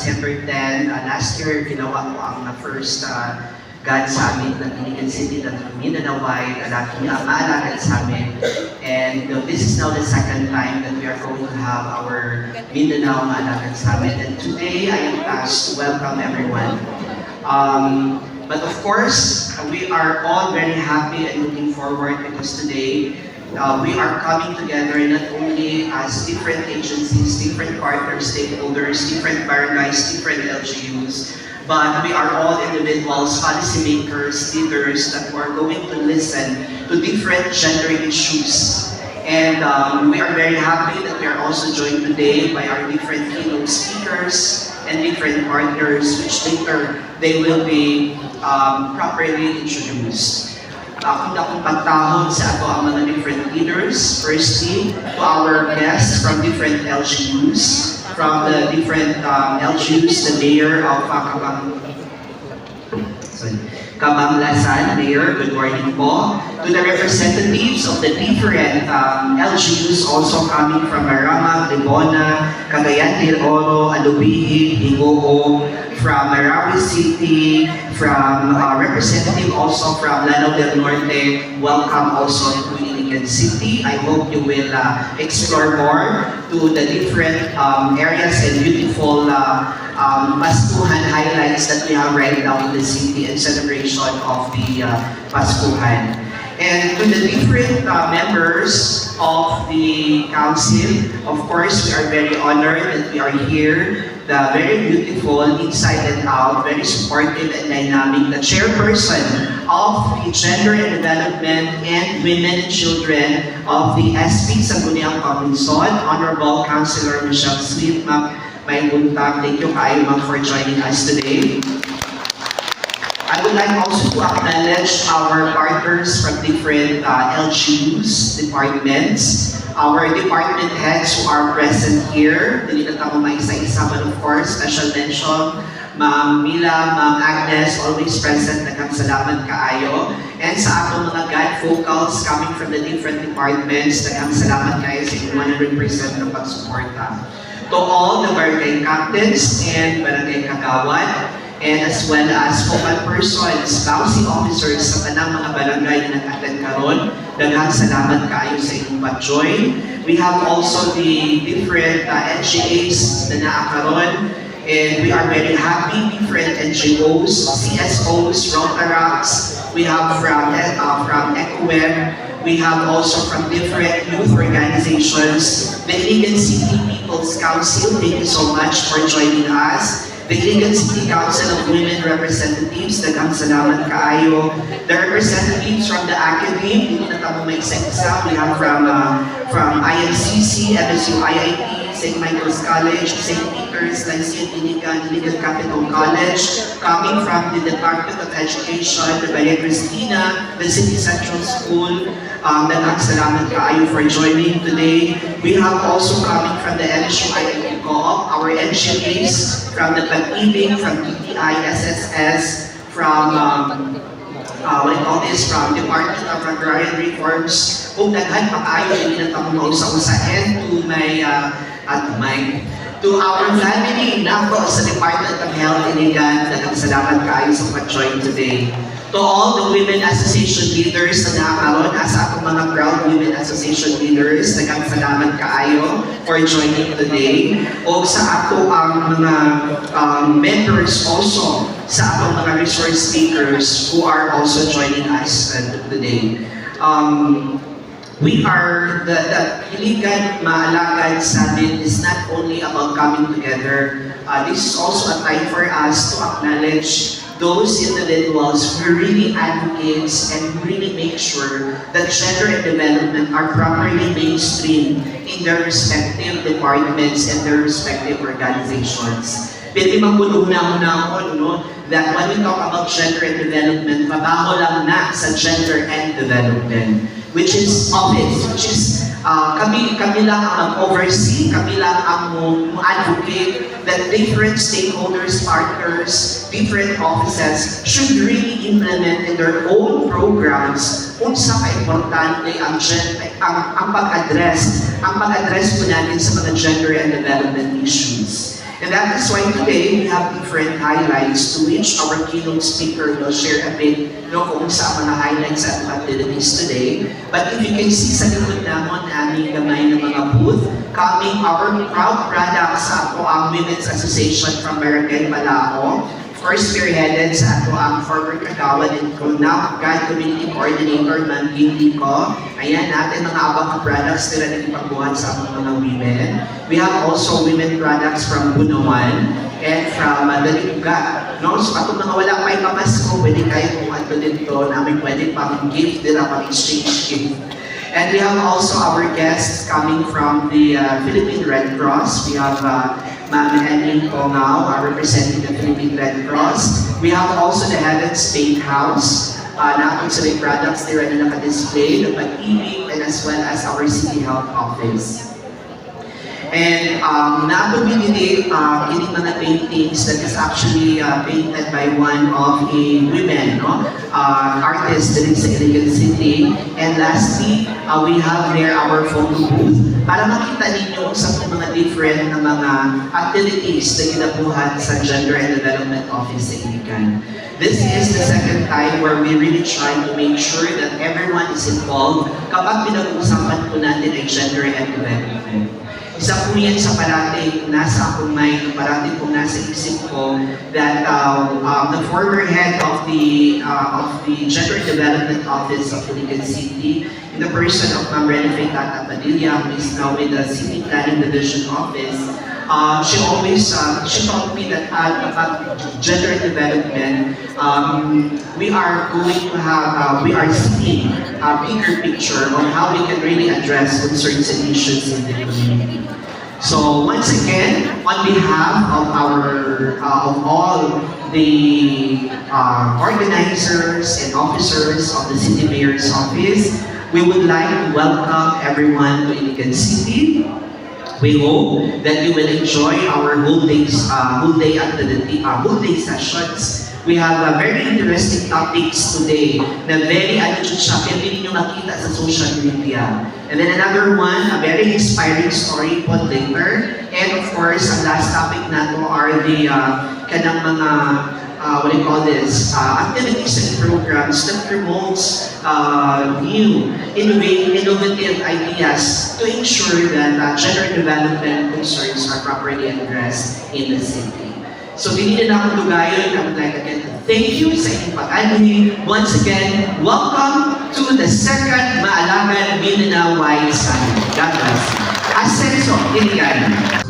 December 10, last year, ginawa ko ang first God Summit ng Iligan City ng Mindanao-wide, maalagad sa amin. And this is now the second time that we are going to have our Mindanao Maalagad Summit. And today, I am tasked to welcome everyone. But of course, we are all very happy and looking forward because today, we are coming together not only as different agencies, different partners, stakeholders, different barangays, different LGUs, but we are all individuals, policymakers, leaders that are going to listen to different gender issues. And we are very happy that we are also joined today by our different keynote speakers and different partners, which later they will be properly introduced. Kung pagtahon sa ato ang mga different leaders, firstly, to our guests from different LGUs, from the different LGUs, the mayor of Cabanglasan, Mayor, good morning po. To the representatives of the different LGUs also coming from Maramag, Libona, Cagayan de Oro, Alubihi, Hingoo, from Marawi City, from representative also from Lanao del Norte, welcome also to Iligan City. I hope you will explore more to the different areas and beautiful Paskuhan highlights that we have right now in the city and celebration of the Paskuhan. And to the different members of the council, of course, we are very honored that we are here. The very beautiful, inside and out, very supportive and dynamic, the chairperson of the Gender and Development and Women and Children of the SP Sangguniang Pamilson, Honorable Councilor Michelle Smith. May buntag, thank you kayo for joining us today. I would like also to acknowledge our partners from different LGUs, departments, our department heads who are present here. Dili na tamo maisa-isa, but of course, special mention, Ma'am Mila, Ma'am Agnes, always present, nagkasalamat kaayo. And sa atong mga guide vocals coming from the different departments, nagkasalamat kayo sa inyong 100% ng pagsuporta. To all the barangay captains and barangay kagawad, and as well as focal persons, housing officers sa tanang mga barangay na nag-attend karon, daghang salamat kaayo sa inyong pag-join. We have also the different NGAs na naakaron, and we are very happy, different NGOs, CSOs, Rotaracts, we have from EcoWeb, we have also from different youth organizations, the Iligan City People's Council, thank you so much for joining us. The Iligan City Council of Women Representatives, daghang salamat kaayo. The representatives from the academy, hindi na tamo may isa-isa. We have from IMCC, MSU IIT, St. Michael's College, St. Peter's, Lyceum Iligan, Iligan Capital College, coming from the Department of Education, the Maria Cristina, the City Central School. Daghang salamat kaayo for joining today. We have also coming from the MSU IIT Co-op, our NGAs, from the Pag-ibig, from TTI, SSS, from from Department of Agrarian Reforms, kung daghan pa kayo, hindi na tamo usa-usahin to to our family na po sa Department of Health Iligan, daghang salamat kayo sa pag-join today. To all the Women Association leaders na nakakaroon, sa atong mga proud Women Association leaders, daghang salamat kaayo for joining today. O sa ato ang mga members also, sa atong mga resource speakers who are also joining us today. We are, the Iligan Maalagad Summit is not only about coming together. This is also a time for us to acknowledge those individuals who really advocates and really make sure that gender and development are properly mainstreamed in their respective departments and their respective organizations. Pwede magpunong-unahon, no? That when we talk about gender and development, mabaho lang na sa gender and development, which is obvious, which is kami lang ang mag-oversee, kami lang ang advocate that different stakeholders, partners, different offices should really implement in their own programs kung sa ka-importante ang pag-address po natin sa mga gender and development issues. And that is why today we have different highlights to which our keynote speaker will share a bit kung sa mga highlights at activities today. But if you can see sa likod namon aming gamay ng mga booth, coming our proud products sa ato ang Women's Association from Barangay Malao. First spearheaded sa ato ang former kagawad and now God Community Coordinator Ma'am Gindi ko. Ayan natin mga abang products nila na ipagbuhat sa ating mga women. We have also women products from Bunawan and from Dalipuga. No? So atong mga wala pa ipamasko, pwede kayo kung ato dito namin pwede pang gift nila, pang exchange gift. And we have also our guests coming from the Philippine Red Cross. We have Ma'am Henry Pongao, representing the Philippine Red Cross. We have also the Heaven State House. Na kung sa may products nila na naka-display, the pag-ibig, and as well as our City Health Office. And napabili ini mga paintings that is actually painted by one of a women, no? Artist din sa Iligan City. And lastly, we have there our photo booth para makita ninyo sa mga different na mga activities na ginabuhat sa Gender and Development Office sa Iligan. This is the second time where we really try to make sure that everyone is involved kapag pinag-uusapan po natin ay gender and development. Isa po yan sa parating nasa akong mind, parating po nasa isip ko that the former head of the Gender Development Office of Iligan City, in the person of Ma'am Rene Tata Padilla, who is now with the City Planning Division Office, she always she taught me that about gender development, we are going to have we are seeing a bigger picture on how we can really address concerns and issues in the community. So once again, on behalf of our of all the organizers and officers of the City Mayor's Office, we would like to welcome everyone to Iligan City. We hope that you will enjoy our whole day activity, whole day sessions. We have very interesting topics today na very siya, pwede ninyo makita sa social media. And then another one, a very inspiring story po later. And of course, ang last topic nato are the kanang mga what do you call this, activities and programs that promotes new, innovative ideas to ensure that gender development concerns are properly addressed in the city. So, hindi na ako lugayon. I would like again to thank you sa inyong pag-anin. Once again, welcome to the second Maalagan Mindanao Wide Summit. God bless you. Ascenso, Iligan.